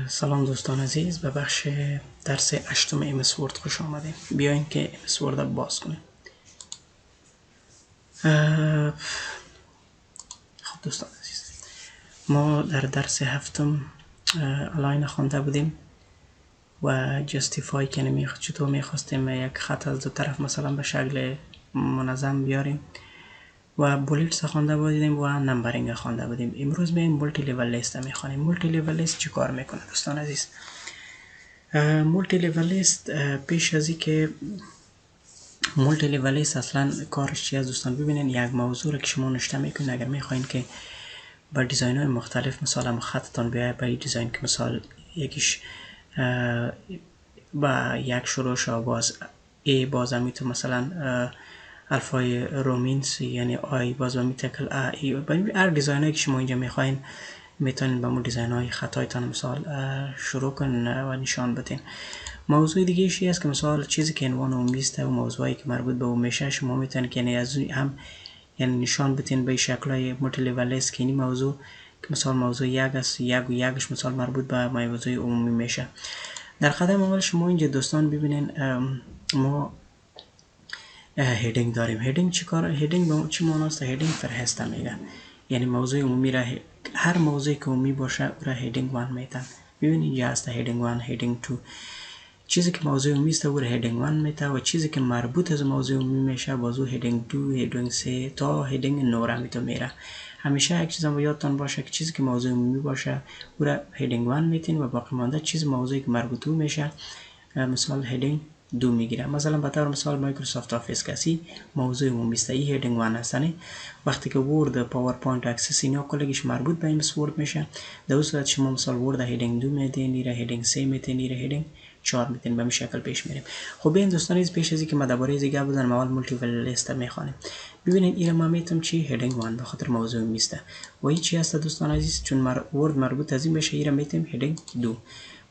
سلام دوستان عزیز، به بخش درس هشتم MS Word خوش آمدید. بیاین که MS Word رو باز کنیم. خب دوستان عزیز، ما در درس هفتم الاین خوانده بودیم و جستیفای کنیم چطور میخواستیم یک خط از دو طرف مثلا به شکل منظم بیاریم و بولیتس خوانده بودیم و نمبرینگ خوانده بودیم. امروز میایم مولتی لیول لیست میخوانیم. مولتی لیول لیست چی کار میکنه دوستان عزیز؟ مولتی لیول لیست پیش از اینکه مولتی لیول لیست اصلا کارش چی است دوستان ببینین، یک موضوع رو که شما نوشته میکنین اگر میخواین که با دیزاین های مختلف مثلا خطتان بیاید به دیزاین که مثلا یکیش با یک شروعش باز ای باز میتو مثلا الفای رومینس یعنی آی باز با میتکل ای هر دیزاین هایی که شما اینجا میخواین میتونین با مو دیزاین های خطایتان مثال شروع کنین و نشان بدین. موضوع دیگه ایشی است که مثال چیزی که عنوان عمومی است و موضوعی که مربوط به اون میشه شما میتونین که از هم یعنی نشان بدین به شکلای مولتی لیول لیست که این موضوع که مثال موضوع یک است، یک و یکش مثال مربوط به موضوع عمومی میشه. در قدم اول شما اینجا دوستان ببینین ما هیدینگ داریم. هیدینگ چی کار؟ هیدینگ چی معنی است؟ هیدینگ فرهسته میگه، یعنی موضوع عمومی را هر موضوعی که عمومی باشه او را هیدینگ 1 میتن. ببینید اینجا هست هیدینگ 1، هیدینگ 2. چیزی که موضوع عمومی است او را هیدینگ 1 میته و چیزی که مربوط از موضوع عمومی میشه بازو هیدینگ 2، هیدینگ 3 تا هیدینگ 9 میتونه میره. همیشه یک چیز هم یادتان باشه که چیزی که موضوع عمومی باشه او را هیدینگ 1 میتین و باقی مانده چیز موضوعی که مربوط میشه مثال هیدینگ 2 میگیره. مثلا به طور مثال مایکروسافت آفیس کسی موضوع عمومی است، این هیدینگ 1 هستنی. وقتی که ورد، پاورپوینت، اکسس اینا کلگیش مربوط به MS Word میشه، در اون صورت شما مثال ورد هیدینگ 2 میدین، ایره هیدینگ 3 میدین، ایره هیدینگ 4 میتین. به این شکل پیش میریم. خب این دوستان پیش از اینکه ما درباره این گپ بزنیم اول مولتی لیول لیست میخوانیم. ببینید ایره ما میتونم چی هیدینگ 1 به خاطر موضوع عمومی است و این چی هست دوستان عزیز؟ چون ورد مربوط از این میشه ایره میتونیم هیدینگ 2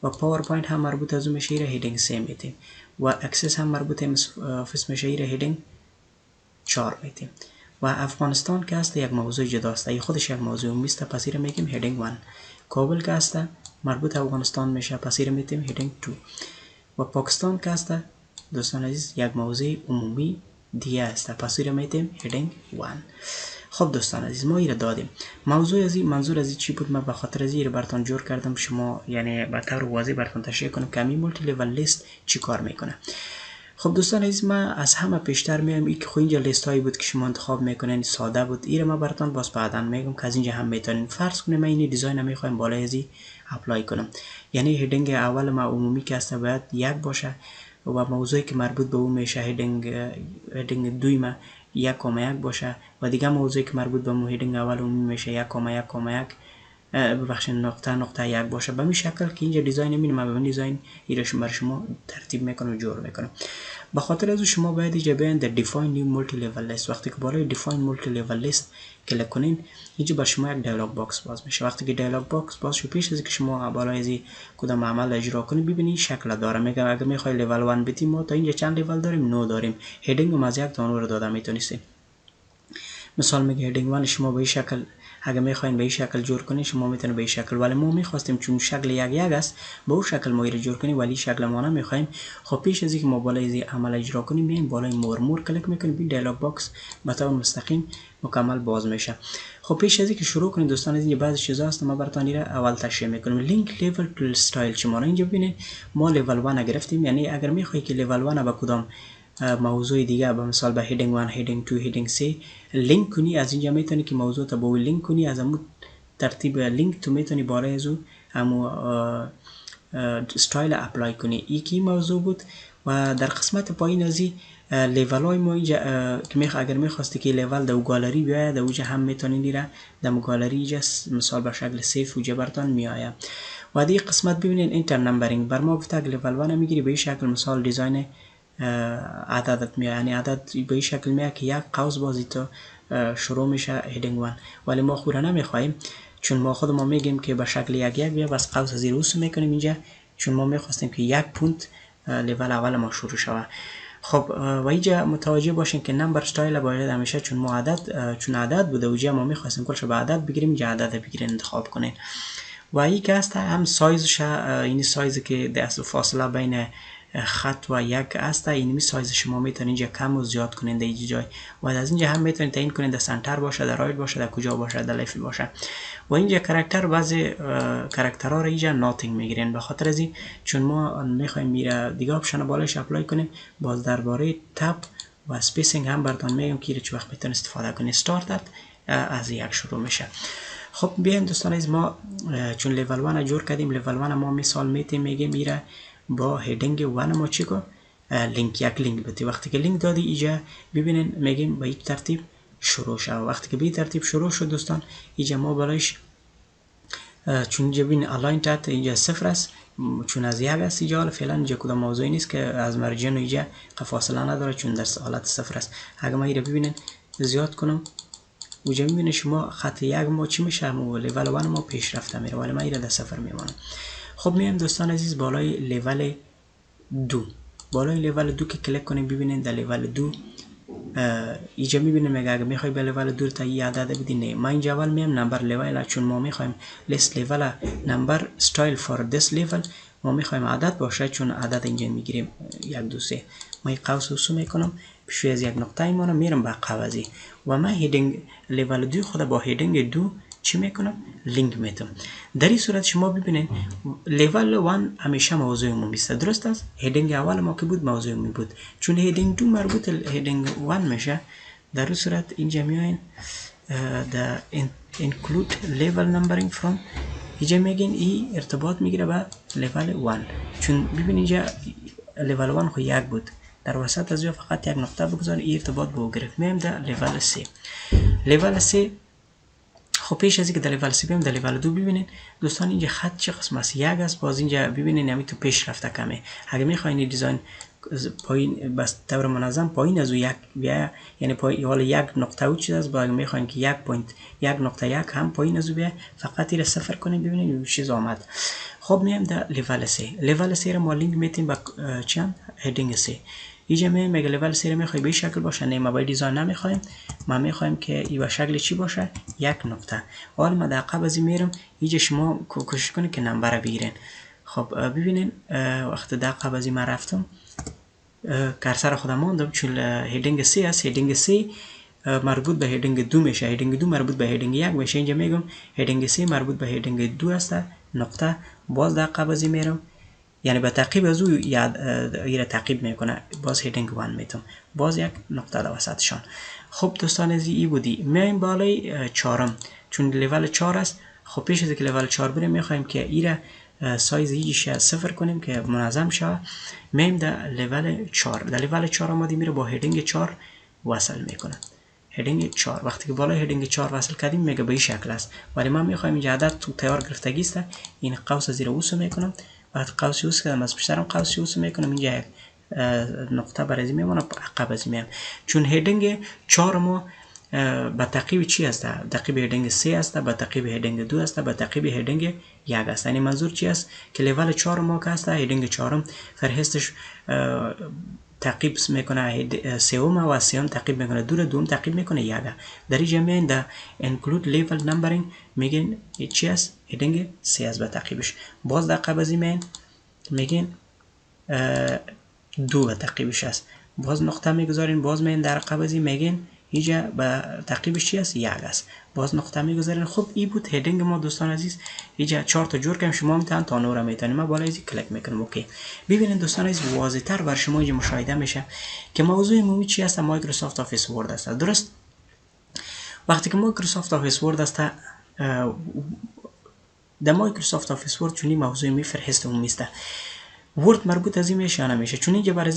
و پاورپوینت هم مربوط از اون میشه ایره هیدینگ 3 میتیم و اکسس هم مربوط آفیس میشه ایره هیدینگ 4 میتیم و افغانستان که هست یک موضوع جداست، ای خودش یک موضوع عمومی است، پس ایره میگیم هیدینگ 1. کابل که هست مربوط افغانستان میشه، پس ایره میتیم هیدینگ 2 و پاکستان که هست دوستان عزیز یک موضوع عمومی دیگه است، پس ایره میتیم هیدینگ 1. خب دوستان عزیز ما ایره دادیم. موضوع از این منظور از این چی بود؟ من به خاطر از این براتون جور کردم شما یعنی به طور واضح براتون تشریح کنم که همین مولتی لیول لیست چی کار میکنه. خب دوستان عزیز ما از همه پیشتر میام این که خب اینجا لیست هایی بود که شما انتخاب میکنین، ساده بود. ایره ما براتون باز بعداً میگم که از اینجا هم میتونین. فرض کنیم من این دیزاین میخوایم بالای از این اپلای کنم، یعنی هیدینگ اول ما عمومی که است باید 1 باشه و موضوعی که مربوط به اون میشه هیدینگ 2 ما 1,1 باشه و دیگه موضوعی که مربوط به اون هیدینگ اول عمومی میشه 1,1,1 ببخشید نقطه 1 باشه. به این شکل که اینجا دیزاین میبینیم، من به دیزاین ایرش بر شما ترتیب میکنم و جور میکنم. به خاطر از شما باید اینجا بیاین در دیفاین نیو مولتی لیول لیست. وقتی که بالای دیفاین مولتی لیول لیست کلیک کنین اینجا بر شما یک دیالوگ باکس باز میشه. وقتی که دیالوگ باکس باز شو پیش از که شما بالای از کدام عمل اجرا کنید ببینید شکل داره. میگه اگه میخوای لیول 1 بدیم ما تا اینجا چند لیول داریم؟ 9 داریم. هیدینگ ما از 1 تا 9 رو داده میتونید. مثال میگه هیدینگ 1 شما به این شکل اگه میخواین به این شکل جور کنین شما میتونید به این شکل، ولی ما میخواستیم چون شکل 1,1 است به اون شکل ما رو جور کنیم ولی شکل ما نمیخوایم. خب پیش از اینکه ما بالای از عمل اجرا کنیم میایم بالای مور کلیک میکنیم، این دیالوگ باکس به طور مستقیم مکمل باز میشه. خب پیش از اینکه شروع کنیم دوستان از این بعضی چیزا هست ما براتون اول تشریح میکنیم. لینک لیول تو استایل چی معنی؟ اینجا ببینید ما لیول 1 گرفتیم، یعنی اگر میخوای که لیول 1 با کدام موضوع دیگه به مثال به هیدینگ 1 هیدینگ 2 هیدینگ 3 لینک کنی، از اینجا میتونی که موضوع تا با لینک کنی، از همون ترتیب لینک تو میتونی بالای ازو همو استایل اپلای کنی. یکی موضوع بود و در قسمت پایین از لیول های ما اینجا که اگر میخواستی که لیول در گالری بیاید در اوجه هم میتونی دیره در گالری اینجا مثال به شکل سیف اوجه براتون میآید. و دیگه قسمت ببینین اینتر نمبرینگ بر ما گفته لیول 1 میگیری به این شکل مثال دیزاین عددت میاد، یعنی عدد به این شکل میاد که یک قوس بازی تا شروع میشه هیدینگ 1 ولی ما خوره نمیخوایم چون ما خود ما میگیم که به شکل 1,1 بیا بس قوس زیر اوس میکنیم اینجا چون ما میخواستیم که 1 پونت لیول اول ما شروع شود. خب و اینجا متوجه باشین که نمبر استایل باید همیشه چون ما چون عدد بوده اونجا ما میخواستیم کلش به عدد بگیریم اینجا عدد بگیرین انتخاب کنین و این که است هم سایزش، این سایزی که دست فاصله بین خط و یک است، اینمی سایز شما میتونید اینجا کم و زیاد کنید در اینجا جای، و از اینجا هم میتونید تعیین کنید در سنتر باشه، در رایت باشه، در کجا باشه، در لفت باشه. و اینجا کاراکتر، بعضی کاراکترها رو اینجا ناتینگ میگیرین، به خاطر از این چون ما میخوایم میره دیگه آپشن بالایش اپلای کنیم. باز درباره تب و اسپیسینگ هم براتون میگم که چه وقت میتونید استفاده کنید. استارت از یک شروع میشه. خب بیایم دوستان از ما چون لیول 1 جور کردیم، لیول 1 ما مثال میگیم میره با هدینگ 1 ما چی کو لینک، یک لینک بده. وقتی که لینک دادی اینجا ببینین میگیم با این ترتیب شروع شد. وقتی که به این ترتیب شروع شد دوستان، اینجا ما بالایش چون اینجا ببین الاین تحت اینجا 0 است، چون از یک است اینجا، فعلا اینجا کدام موضوعی نیست که از مرجع اینجا فاصله نداره چون در حالت 0 است. اگه ما اینو ببینین زیاد کنم، اونجا میبینید شما خط یک ما چی میشه، لیول 1 ما پیش رفته میره، ولی من اینو در 0 میمانم. خب میایم دوستان عزیز بالای لیول 2. بالای لیول 2 که کلیک کنیم ببینید در لیول 2 اینجا میبینیم میگه اگه میخوای به لیول 2 تا این عدد بدی، نه ما اینجا اول میم نمبر لیول، چون ما میخوایم لیست لیول نمبر استایل فور دیس لیول، ما میخوایم عدد باشه چون عدد اینجا میگیریم 1 2 3. ما این قوس رسوم میکنم، پیش از یک نقطه ایمانم میرم به قوزی و من هیدینگ لیول 2 خود با هیدینگ 2 چی میکنم لینک میتم. در این صورت شما ببینید لیول 1 همیشه موضوع عمومی است، درست است. هیدینگ اول ما که بود موضوع عمومی بود، چون هیدینگ 2 مربوط هیدینگ 1 میشه. در این صورت اینجا میاین the include level numbering from، اینجا میگین این ارتباط میگیره با لیول 1، چون ببینید اینجا لیول 1 خو 1 بود، در وسط از فقط یک نقطه بگذارید این ارتباط به او گرفت. میایم در لیول 3. لیول 3 خب پیش از اینکه در لیول 3 بیایم در لیول 2 ببینید دوستان اینجا خط چه قسم است، 1 است. باز اینجا ببینید همین تو پیش رفته کمه. اگه میخواین دیزاین پایین بس طور منظم پایین از یک بیا، یعنی پایین حالا یک نقطه او چیز است، باید میخواین که 1.1 هم پایین از بیا، فقط این 0 کنیم ببینید چیز آمد. خب میایم در لیول 3. لیول 3 رو ما لینک میتیم با چند هدینگ 3. اینجا میگه لیول 3 میخوای به شکل باشه، نه ما با دیزاین نمیخوایم، ما میخوایم که این با شکل چی باشه، یک نقطه. حالا ما در عقب از میرم، اینجا شما کوشش کنید که نمبر بگیرین. خب ببینین وقتی در عقب از ما رفتم کرسر خودم ماندم چون هدینگ 3 است. هدینگ 3 مربوط به هدینگ 2 میشه، هدینگ 2 مربوط به هدینگ 1 میشه. اینجا میگم هدینگ 3 مربوط به هدینگ 2 است نقطه. باز در عقب از میرم، یعنی به تعقیب از او یه تعقیب میکنه، باز هیدینگ 1 میتونم، باز یک نقطه در وسطشان. خب دوستان از این بودی. میایم بالای 4م چون لیول 4 است. خب پیش از که لیول 4 بریم میخوایم که ایره سایز هیچ 0 کنیم که منظم شود. میایم در لیول 4. در لیول 4 آمدی میره با هیدینگ 4 وصل میکنه. هیدینگ 4 وقتی که بالای هیدینگ 4 وصل کردیم میگه به این شکل است، ولی ما میخوایم اینجا عدد تو تیار گرفتگی است. این قوس زیر اوس میکنم، بعد قوس اوس کردم از پشترم قوس اوس میکنم، اینجا نقطه برای میمونه عقب از میام، چون هیدینگ 4 ما با تعقیب چی است؟ تعقیب هیدینگ 3 است، با تعقیب هیدینگ 2 است، با تعقیب هیدینگ 1 است. یعنی منظور چی است که لیول 4 ما که است هیدینگ 4 فرهستش تعقیب میکنه 3 و 3 تعقیب میکنه 2 تعقیب میکنه 1. در اینجا میاین در include level numbering میگین چی است؟ هیدینگ 3 است با تعقیبش. باز در عقب از میاین میگین 2 با تعقیبش است، باز نقطه میگذارین، باز میاین در عقب از میگین اینجا با تعقیبش چی است؟ 1 است، باز نقطه میگذارین. خب این بود هیدینگ ما دوستان عزیز. اینجا 4 تا جور کردیم، شما میتونید تا نورا میتونید. ما بالای این کلیک میکنم اوکی. ببینید دوستان عزیز واضح تر بر شما اینجا مشاهده میشه که موضوع عمومی چی است؟ مایکروسافت آفیس ورد است، درست؟ وقتی که مایکروسافت آفیس ورد است در مایکروسافت آفیس ورد چونی موضوع عمومی فرهست عمومی است. ورد مربوط از این میشه یا نمیشه، چون اینجا برای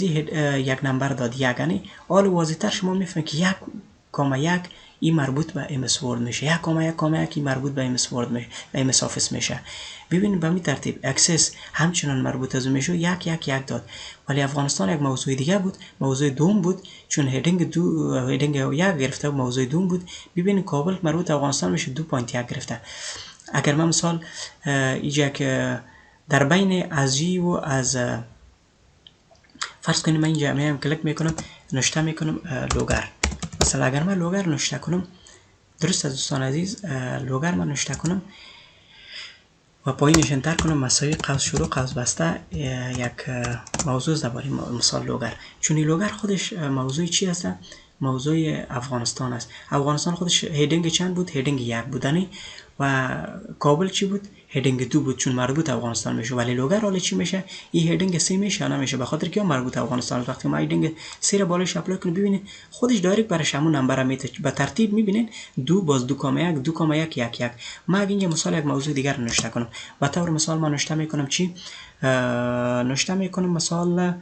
یک نمبر داد یک، یعنی حال واضح تر شما میفهمید که 1,1 این مربوط به ام اس ورد میشه، 1,1,1 این مربوط به ام اس ورد میشه، ام اس آفیس میشه. ببینید به این ترتیب اکسس همچنان مربوط از میشه 1,1,1 داد، ولی افغانستان یک موضوع دیگه بود، موضوع دوم بود، چون هیدینگ 1 گرفته و موضوع دوم بود. ببینید کابل مربوط افغانستان میشه 2.1 گرفته. اگر من مثال اینجا که در بین از و از فرض کنیم من اینجا میام کلیک میکنم نوشته میکنم لوگر، مثلا اگر من لوگر نوشته کنم، درست از دوستان عزیز لوگر من نوشته کنم، و پایینش انتر کنم مساوی قوس شروع قوس بسته یک موضوع درباره مثال لوگر. چون این لوگر خودش موضوع چی هست؟ موضوع افغانستان است. افغانستان خودش هیدینگ چند بود؟ هیدینگ 1 بودنی و کابل چی بود؟ هیدینگ 2 بود چون مربوط افغانستان میشه. ولی لوگر حالا چی میشه؟ این هیدینگ 3 میشه نمیشه، به خاطر که مربوط افغانستان. وقتی ما هیدینگ 3 رو بالایش اپلای کنیم ببینید خودش دایرکت برش همون نمبر میته به ترتیب. میبینید 2 باز 2,1 2,1 1 1. ما اگه اینجا مثال یک موضوع دیگر رو نوشته کنم، به طور مثال ما نوشته میکنم چی؟ نوشته میکنم مثال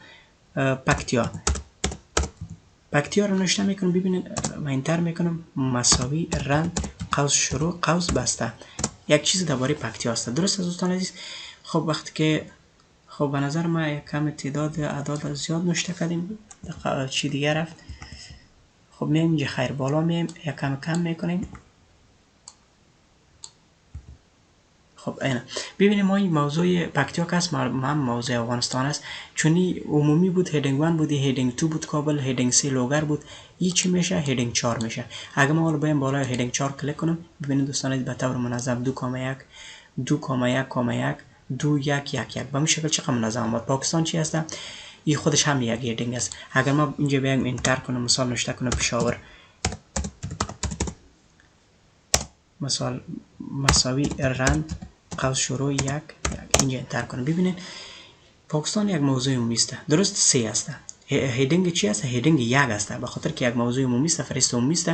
پکتیا رو نوشته میکنم. ببینید من انتر میکنم مساوی رند قوس شروع قوس بسته. یک چیز درباره پکتیا است. درست دوستان عزیز؟ خب وقتی که خب به نظر ما یک کم تعداد اعداد زیاد نوشته کردیم، چی دیگه رفت. خب میایم اینجا خیر بالا میایم یک کم میکنیم. خب اینا ببینیم ما این موضوع پکتیا که است هم موضوع افغانستان است، چونی عمومی بود. هیدینگ 1 بود، هیدینگ 2 بود کابل، هیدینگ 3 لوگر بود. این چی میشه؟ هیدینگ 4 میشه. اگه ما حالا بیایم بالای هیدینگ 4 کلیک کنم ببینید دوستان به طور منظم 2,1 2,1 2 1 1 1 به این شکل چقدر منظم آمد. پاکستان چی هست؟ این خودش هم یک هیدینگ است. اگر ما اینجا بیایم انتر کنم مثال نوشته کنم پشاور مثال مساوی رند قوس شروع 1 اینجا انتر کنم ببینید پاکستان یک موضوع عمومی است. درست 3 است. هیدینگ چی است؟ هیدینگ 1 است به خاطر که یک موضوع عمومی است، فهرست عمومی است.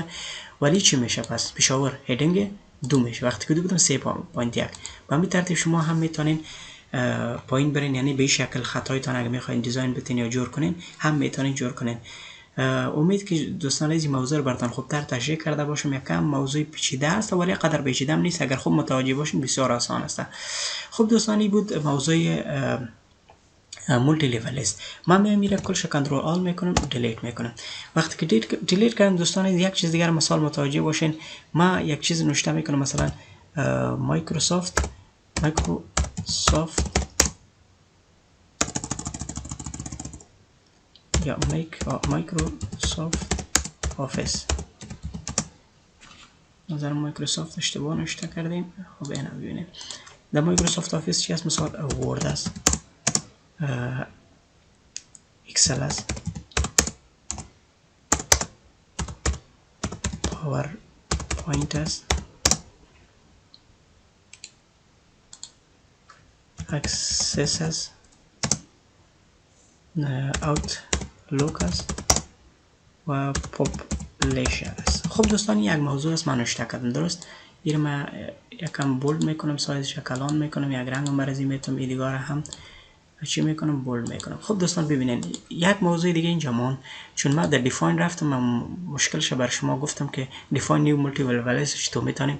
ولی چی میشه پس؟ پشاور هیدینگ 2 میشه. وقتی که 2 بودم 3.1. به همین ترتیب شما هم میتونین پایین برین، یعنی به این شکل خطایتان اگه میخواین دیزاین بتین یا جور کنین هم میتونین جور کنین. امید که دوستان این موضوع رو براتون خوبتر تشریح کرده باشم. یکم موضوع پیچیده است ولی قدر پیچیده هم نیست. اگر خوب متوجه باشین بسیار آسان است. خب دوستان این بود موضوع مولتی لیول است. من میرم کلش کنترل آل میکنم دیلیت میکنم. وقتی که دیلیت کردم دوستان یک چیز دیگر مثال متوجه باشین. ما یک چیز نوشته میکنم مثلا مایکروسافت یا مایکروسافت آفیس. نظر مایکروسافت اشتباه نوشته کردیم. خب اینا ببینید در مایکروسافت آفیس چی است؟ مثال وورد است، اکسل است، پاور پوینت است، اکسس است، اوتلوک است و پاپولیشن است. خب دوستان یک موضوع است من نوشته کردم. درست این من یکم بولد میکنم، سایزش کلان میکنم، یک رنگ برازی میتونم، این دیگه هم چی میکنم؟ بولد میکنم. خب دوستان ببینید یک موضوع دیگه اینجا مان، چون من در دیفاین رفتم من مشکلش بر شما گفتم که دیفاین نیو مولتی لیول چطور میتونیم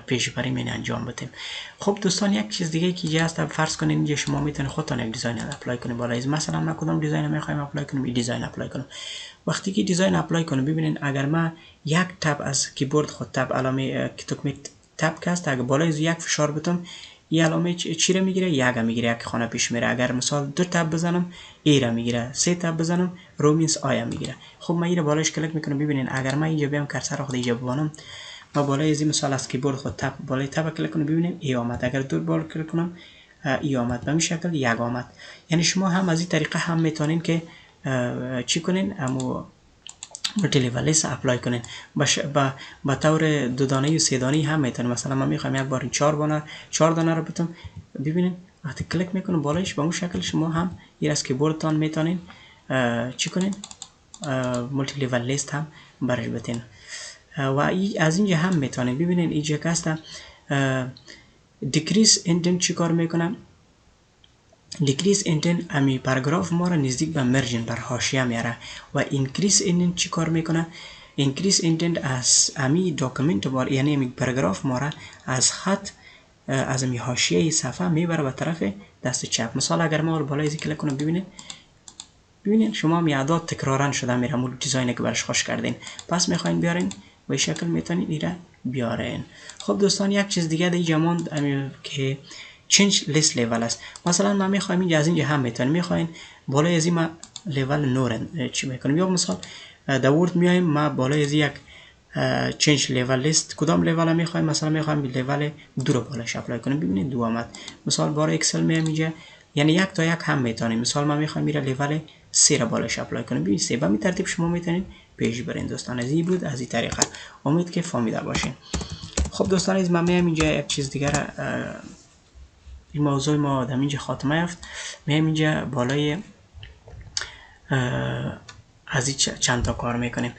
پیش بری من انجام بدیم. خب دوستان یک چیز دیگه که اینجا هست، فرض کنین اینجا شما میتونید خودتون یک دیزاین اپلای کنید بالا. مثلا من کدام دیزاین میخوایم اپلای کنم؟ این دیزاین اپلای کنم. وقتی که دیزاین اپلای کنم ببینید اگر من یک تب از کیبورد خود تب علامه که تب کست اگر بالای یک فشار بدم این علامه چی را میگیره؟ یک میگیره، یک خانه پیش میره. اگر مثال 2 تب بزنم ای را میگیره، 3 تب بزنم رومینس آیا میگیره. خب من این را بالایش کلیک میکنم. ببینید اگر من اینجا بیام کرسر خود اینجا ببینم ما بالای از این مثال از کیبورد خود تب بالای تب کلیک کنم ببینید ای آمد. اگر 2 بار کلیک کنم ای آمد. به این شکل یک آمد. یعنی شما هم از این طریقه هم میتونین که چی کنین؟ اما مولتی لیول اپلای کنین. با طور 2 دانه و 3 دانه هم میتونین. مثلا من میخوام یک بار 4 دانه رو بتونم. ببینید وقتی کلیک میکنم بالایش به اون شکل شما هم این از کیبوردتان میتونین چی کنین؟ مولتی لیول لیست هم برش بتین. و از اینجا هم میتونین ببینید اینجا که هست دیکریس ایندنت چی کار میکنم؟ دیکریس ایندنت امی پاراگراف ما را نزدیک به مرجن بر حاشیه میاره و اینکریس ایندنت چی کار میکنه؟ اینکریس ایندنت از امی داکیومنت ما یعنی امی پاراگراف ما را از خط از امی حاشیه صفحه میبره به طرف دست چپ. مثلا اگر ما بالای از کلیک کنم ببینید شما می اعداد تکرارا شده میره مول دیزاینی که برش خوش کردین. پس میخواین بیارین و این شکل میتونید ایره بیارین. خب دوستان یک چیز دیگه دیگه ماند که چنج لیست لیول است. مثلا ما میخوایم اینجا از اینجا هم میتونیم میخواین بالای از این ما لیول نور چی میکنیم. یا مثلا در ورد میایم ما بالای از یک چنج لیول لیست کدام لیول میخوایم، مثلا میخوایم به لیول 2 رو بالش اپلای کنیم. ببینید 2 آمد. مثال برای اکسل میام اینجا، یعنی 1 تا 1 هم میتونیم. مثال ما میخوایم میره لیول 3 رو بالش اپلای کنیم. ببینید 3 به این ترتیب شما میتونید پیش برین دوستان. از این بود، از این طریقه. امید که فهمیده باشین. خب دوستان عزیز، من میام اینجا یک چیز دیگر، این موضوع ما در اینجا خاتمه یافت. میام اینجا بالای از این چند تا کار میکنیم.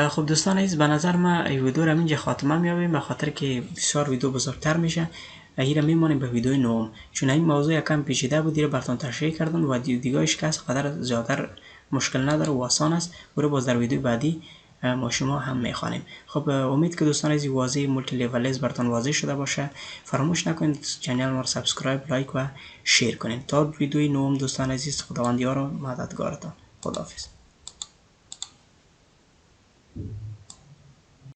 خب دوستان عزیز، به نظر من این ویدیو رو اینجا خاتمه میابیم، به خاطر که بسیار ویدیو بزرگتر میشه. این میمونیم به ویدیو نهم، چون این موضوع یکم پیچیده بود. براتون تشریح کردم و دیگه‌اش که قدر زیادتر مشکل نداره و آسان است. برو باز در ویدیو بعدی ما شما هم میخوانیم. خب امید که دوستان عزیز واضح مولتی لیول براتون واضح شده باشه. فراموش نکنید چنل ما رو سابسکرایب، لایک و شیر کنید. تا ویدیوی نهم دوستان عزیز، خداوند یار و مددگارتان. خداحافظ.